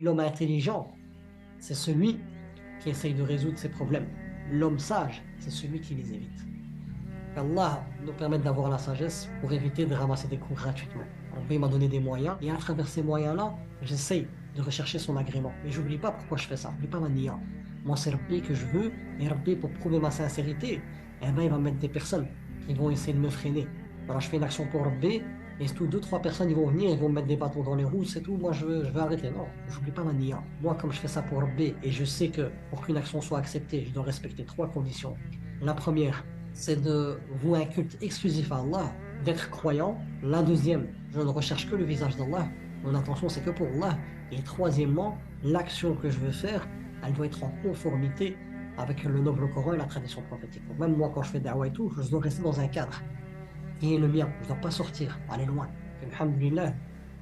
L'homme intelligent, c'est celui qui essaye de résoudre ses problèmes. L'homme sage, c'est celui qui les évite. Qu'Allah nous permette d'avoir la sagesse pour éviter de ramasser des coups gratuitement. Allah m'a donné des moyens et à travers ces moyens-là, j'essaye de rechercher son agrément. Mais j'oublie pas pourquoi je fais ça, j'oublie pas ma niya. Moi, c'est Rabbi que je veux et Rabbi, pour prouver ma sincérité, eh ben, il va mettre des personnes qui vont essayer de me freiner. Alors, je fais une action pour Rabbi et c'est tout, deux, trois personnes, ils vont venir, ils vont me mettre des bâtons dans les roues, c'est tout, moi, je veux arrêter. Non, j'oublie pas ma niya. Moi, comme je fais ça pour Rabbi et je sais que pour qu'une action soit acceptée, je dois respecter trois conditions. La première, c'est de vouer un culte exclusif à Allah, d'être croyant. La deuxième, je ne recherche que le visage d'Allah. Mon intention, c'est que pour Allah. Et troisièmement, l'action que je veux faire, elle doit être en conformité avec le noble Coran et la tradition prophétique. Donc même moi, quand je fais da'wah et tout, je dois rester dans un cadre qui est le mien. Je ne dois pas sortir, aller loin. Et alhamdulillah,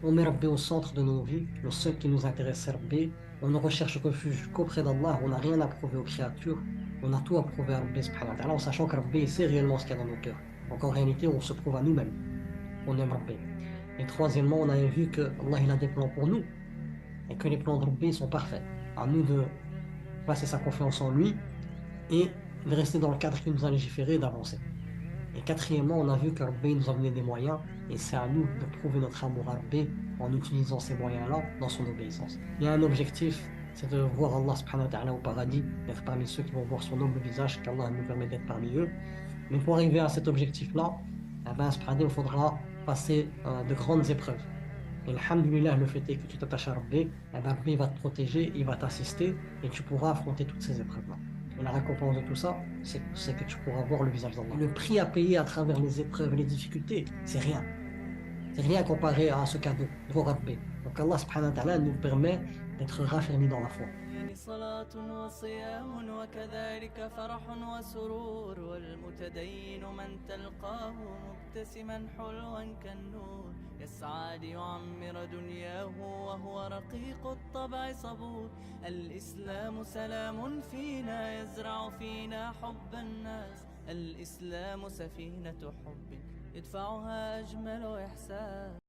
on met Rabbi au centre de nos vies. Le seul qui nous intéresse, c'est Rabbi. On ne recherche refuge qu'auprès d'Allah. On n'a rien à prouver aux créatures. On a tout à prouver à Rabbi subhanahu wa ta'ala, en sachant que Rabbi sait réellement ce qu'il y a dans nos cœurs. Donc en réalité, on se prouve à nous-mêmes. On aime Rabbi. Et troisièmement, on a vu que Allah il a des plans pour nous et que les plans de Rabbi sont parfaits. À nous de placer sa confiance en lui et de rester dans le cadre qui nous a légiféré et d'avancer. Et quatrièmement, on a vu que Rabbi nous a donné des moyens et c'est à nous de prouver notre amour à Rabbi en utilisant ces moyens-là dans son obéissance. Il y a un objectif, c'est de voir Allah subhanahu wa ta'ala au paradis, d'être parmi ceux qui vont voir son noble visage, qu'Allah nous permet d'être parmi eux. Mais pour arriver à cet objectif-là, eh ben, il faudra passer de grandes épreuves. Et alhamdulillah, le fait est que tu t'attaches à Rabbi, eh ben, Rabbi va te protéger, il va t'assister et tu pourras affronter toutes ces épreuves-là. Et la récompense de tout ça, c'est que tu pourras voir le visage d'Allah. Le prix à payer à travers les épreuves et les difficultés, c'est rien. C'est rien comparé à ce cadeau, pour Rabbi. Donc Allah subhanahu wa ta'ala nous permet d'être raffermis dans la foi. صلاة وصيام وكذلك فرح وسرور والمتدين من تلقاه مبتسما حلوا كالنور يسعى ليعمر دنياه وهو رقيق الطبع صبور الإسلام سلام فينا يزرع فينا حب الناس الإسلام سفينة حب يدفعها أجمل إحساس